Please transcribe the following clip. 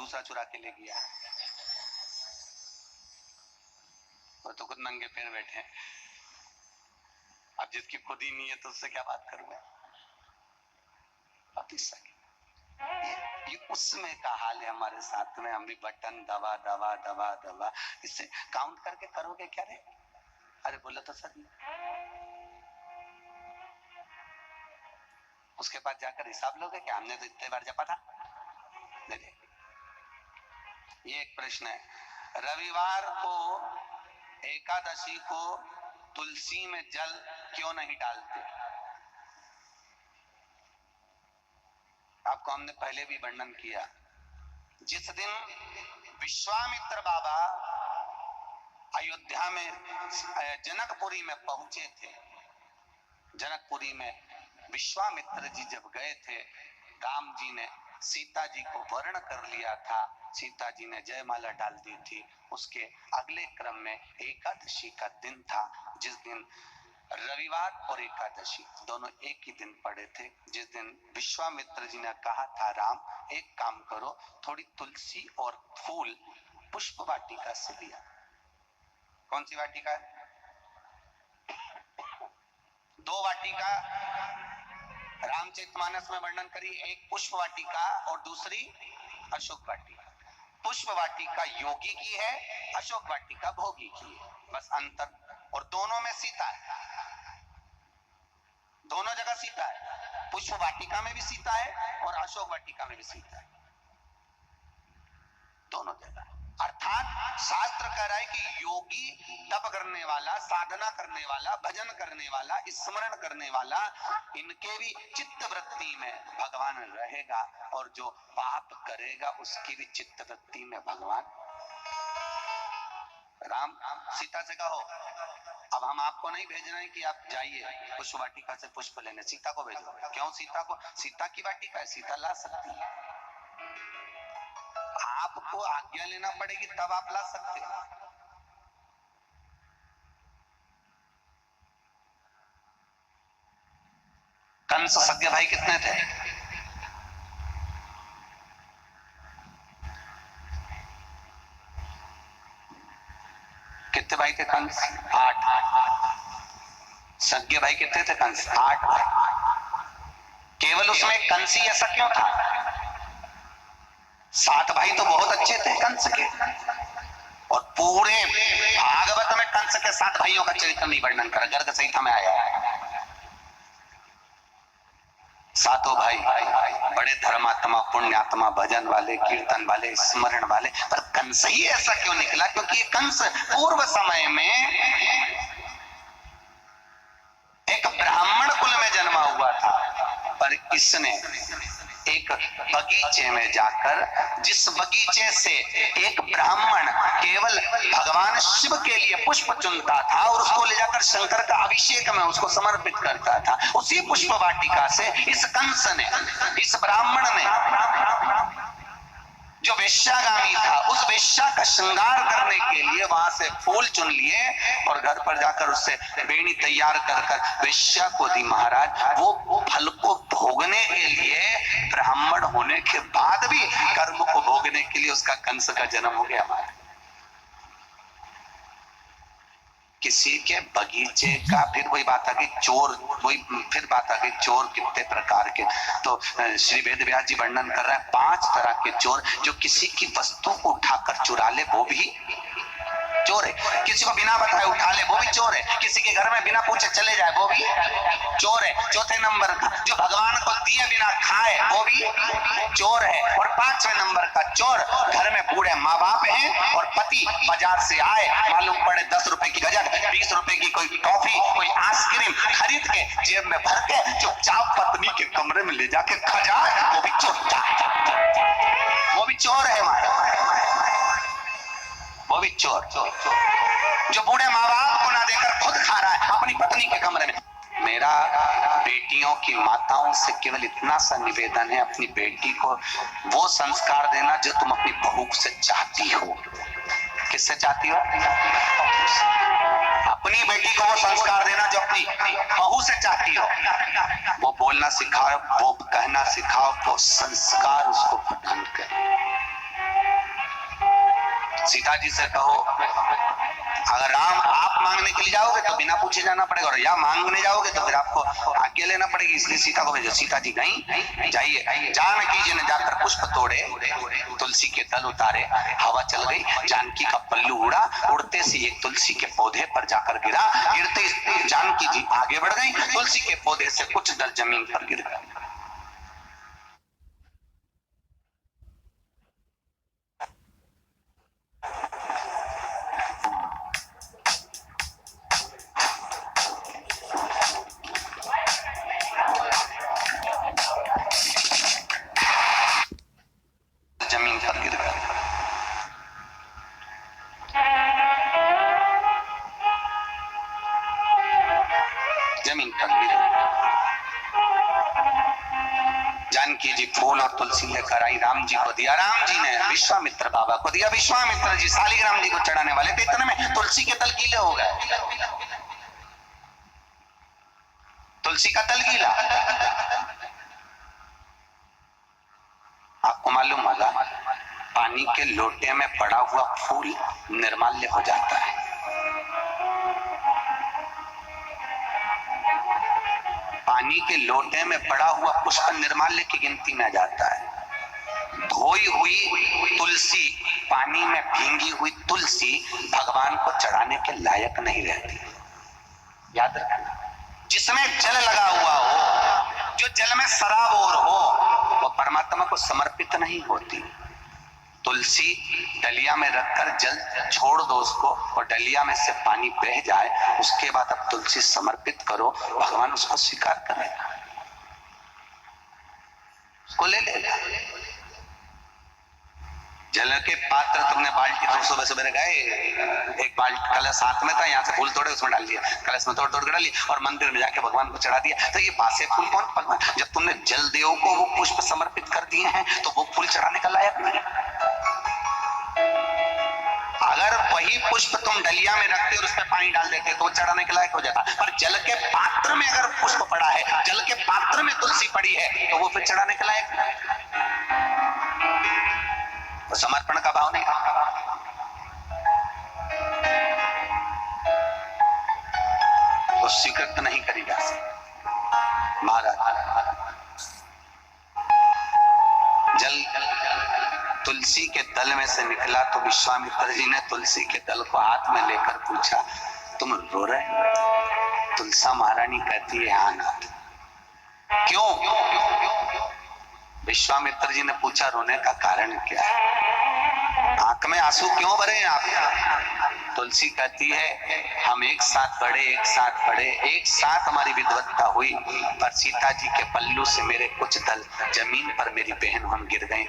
दूसरा चुरा के ले गया। वो तो खुद नंगे पैर बैठे। अब जिसकी खुद ही नहीं है तो उससे क्या बात करूंगा। ये उसमें का हाल है हमारे साथ में। हम भी बटन दबा दबा दबा दबा। इससे काउंट करके करोगे क्या रे? अरे बोलो तो सर। उसके बाद जाकर हिसाब लोगे क्या? हमने तो इतने बार जपा था। देखिए ये एक प्रश्न है। रविवार को एकादशी को तुलसी में जल क्यों नहीं डालते? आपको हमने पहले भी वर्णन किया। जिस दिन विश्वामित्र बाबा अयोध्या में जनकपुरी में पहुंचे थे, जनकपुरी में विश्वामित्र जी जब गए थे, राम जी ने सीता जी को वर्ण कर लिया था, सीता जी ने जयमाला डाल दी थी। उसके अगले क्रम में एकादशी का दिन था, जिस दिन रविवार और एकादशी दोनों एक ही दिन पड़े थे, जिस दिन विश्वामित्र जी ने कहा था राम एक काम करो, थोड़ी तुलसी और फूल पुष्प वाटिका से लिया। कौन सी वाटिका है? 2 वाटिका रामचरितमानस में वर्णन करी, एक पुष्प वाटिका और दूसरी अशोक वाटिका। पुष्प वाटिका योगी की है, अशोक वाटिका भोगी की है, बस अंतर। और दोनों में सीता है, दोनों जगह सीता है। पुष्प वाटिका में भी सीता है और अशोक वाटिका में भी सीता है, दोनों जगह। अर्थात शास्त्र कह रहा है कि योगी तप करने वाला, साधना करने वाला, भजन करने वाला, स्मरण करने वाला, इनके भी चित्त वृत्ति में भगवान रहेगा, और जो पाप करेगा उसकी भी चित्त वृत्ति में भगवान। राम सीता से कहो अब हम आपको नहीं भेज रहे हैं कि आप जाइए पुष्प वाटिका से पुष्प लेने, सीता को भेजो। क्यों? सीता को, सीता की वाटिका है, सीता ला सकती है। आपको आज्ञा लेना पड़ेगी तब आप ला सकते हो। कंस सज्ञ भाई कितने थे? कितने भाई थे कंस? 8। सज्ञ भाई कितने थे कंस? 8 भाई। केवल उसमें कंस ही ऐसा क्यों था? 7 भाई तो बहुत अच्छे थे कंस के, और पूरे भागवत में कंस के 7 भाइयों का चरित्र नहीं वर्णन करा, गर्ग संहिता में आया है। 7 भाई बड़े धर्मात्मा, पुण्यात्मा, भजन वाले, कीर्तन वाले, स्मरण वाले, पर कंस ही ऐसा क्यों निकला? क्योंकि ये कंस पूर्व समय में एक ब्राह्मण कुल में जन्मा हुआ था, पर इसने एक बगीचे में जाकर, जिस बगीचे से एक ब्राह्मण केवल भगवान शिव के लिए पुष्प चुनता था और उसको ले जाकर शंकर का अभिषेक में उसको समर्पित करता था, उसी पुष्प वाटिका से इस कंस ने, इस ब्राह्मण ने, जो वेश्यागामी था, उस वेश्या का श्रृंगार करने के लिए वहां से फूल चुन लिए और घर पर जाकर उससे बेणी तैयार कर वेश्या को दी। महाराज, वो फल को भोगने के लिए, ब्राह्मण होने के बाद भी कर्म को भोगने के लिए उसका कंस का जन्म हो गया। हमारा किसी के बगीचे का, फिर वही बात आ गई चोर, वही फिर बात आ गई चोर कितने प्रकार के। तो श्री वेद व्यास जी वर्णन कर रहा है 5 तरह के चोर। जो किसी की वस्तु को उठाकर चुरा ले वो भी चोर है, किसी को बिना बताए उठा ले वो भी चोर है, किसी के घर में बिना पूछे चले जाए वो भी चोर है। चौथे नंबर का, जो भगवान को दिए बिना खाए वो भी चोर है। और 5वें नंबर का चोर, घर में बूढ़े माँ बाप हैं और पति बाजार से आए, मालूम पड़े 10 रुपए की गजक, 20 रुपए की कोई टॉफी, कोई आइसक्रीम खरीद के जेब में भर के चुपचाप पत्नी के कमरे में ले जाके खा जाए, वो भी चोर है, वो भी चोर है हमारा, वो भी चोर। जो बूढ़े माँ बाप को ना देकर खुद खा रहा है अपनी पत्नी के कमरे में। मेरा बेटियों की माताओं से केवल इतना सा निवेदन है, अपनी बेटी को वो संस्कार देना जो तुम अपनी बहू से चाहती हो। किससे चाहती हो? अपनी बेटी को वो संस्कार देना जो अपनी बहू से चाहती हो। वो बोलना सिखाओ, वो कहना सिखाओ, वो संस्कार उसको प्रदान करें। सीता जी से कहो, अगर राम आप मांगने के लिए जाओगे तो बिना पूछे जाना पड़ेगा, और या मांगने जाओगे तो फिर आपको आज्ञा लेना पड़ेगी, इसलिए सीता को भेजो। सीता जी गई, जाइए। जानकी जी ने जाकर पुष्प तोड़े, तुलसी के दल उतारे, हवा चल गई, जानकी का पल्लू उड़ा, उड़ते से एक तुलसी के पौधे पर जाकर गिरा, गिरते जानकी जी आगे बढ़ गई, तुलसी के पौधे से कुछ दल जमीन पर गिर गए। जमीन पर गिर गए। जमीन पर गिर गए। जानकी जी फूल और तुलसी लेकर आई, राम जी को दिया, राम जी ने विश्वामित्र बाबा को दिया, विश्वामित्र जी शालिग्राम जी को चढ़ाने वाले थे, इतने में तुलसी के दल गीले हो गए। तुलसी का दल गीला, आपको मालूम होगा पानी के लोटे में पड़ा हुआ फूल निर्माल्य हो जाता है। पानी के लोटे में पड़ा हुआ पुष्प निर्माल्य की गिनती में आ जाता है। धोई हुई तुलसी, पानी में भींगी हुई तुलसी भगवान को चढ़ाने के लायक नहीं रहती। याद रखना, जिसमें जल लगा हुआ हो, जो जल में सराबोर हो, वो परमात्मा को समर्पित नहीं होती। तुलसी डलिया में रखकर जल छोड़ दो उसको, और डलिया में से पानी बह जाए, उसके बाद अब तुलसी समर्पित करो, भगवान उसको स्वीकार करेगा, उसको ले लेगा। जल के पात्र तुमने बाल्टी, तुम सुबह सुबह गए, एक बाल्टी कलश हाथ में था, यहाँ से फूल तोड़े उसमें डाल दिया, कलश में तोड़ तोड़ के डाली और मंदिर में जाके भगवान को चढ़ा दिया, तो ये बासे फूल कौन भगवान? जब तुमने जल देव को वो पुष्प समर्पित कर दिए हैं तो वो फूल चढ़ाने का लायक नहीं। अगर वही पुष्प तुम डलिया में रखते और उसमें पानी डाल देते तो चढ़ाने के लायक हो जाता, पर जल के पात्र में अगर पुष्प पड़ा है, जल के पात्र में तुलसी पड़ी है, तो वो फिर चढ़ाने के लायक नहीं। तो समर्पण का भाव नहीं रखा, तो स्वीकृत नहीं करी जा सकती। महाराज जल तुलसी के दल में से निकला तो विश्वामित्र जी ने तुलसी के दल को हाथ में लेकर पूछा, तुम रो रहे हो? तुलसा महारानी कहती है, हाँ नाथ। क्यों? विश्वामित्र जी ने पूछा, रोने का कारण क्या है? आंख में आंसू क्यों भरे हैं आप? तुलसी कहती है, हम एक साथ बढ़े, एक साथ बढ़े, एक साथ हमारी विद्वत्ता हुई, पर सीता जी के पल्लू से मेरे कुछ दल जमीन पर मेरी बहन हम गिर गए।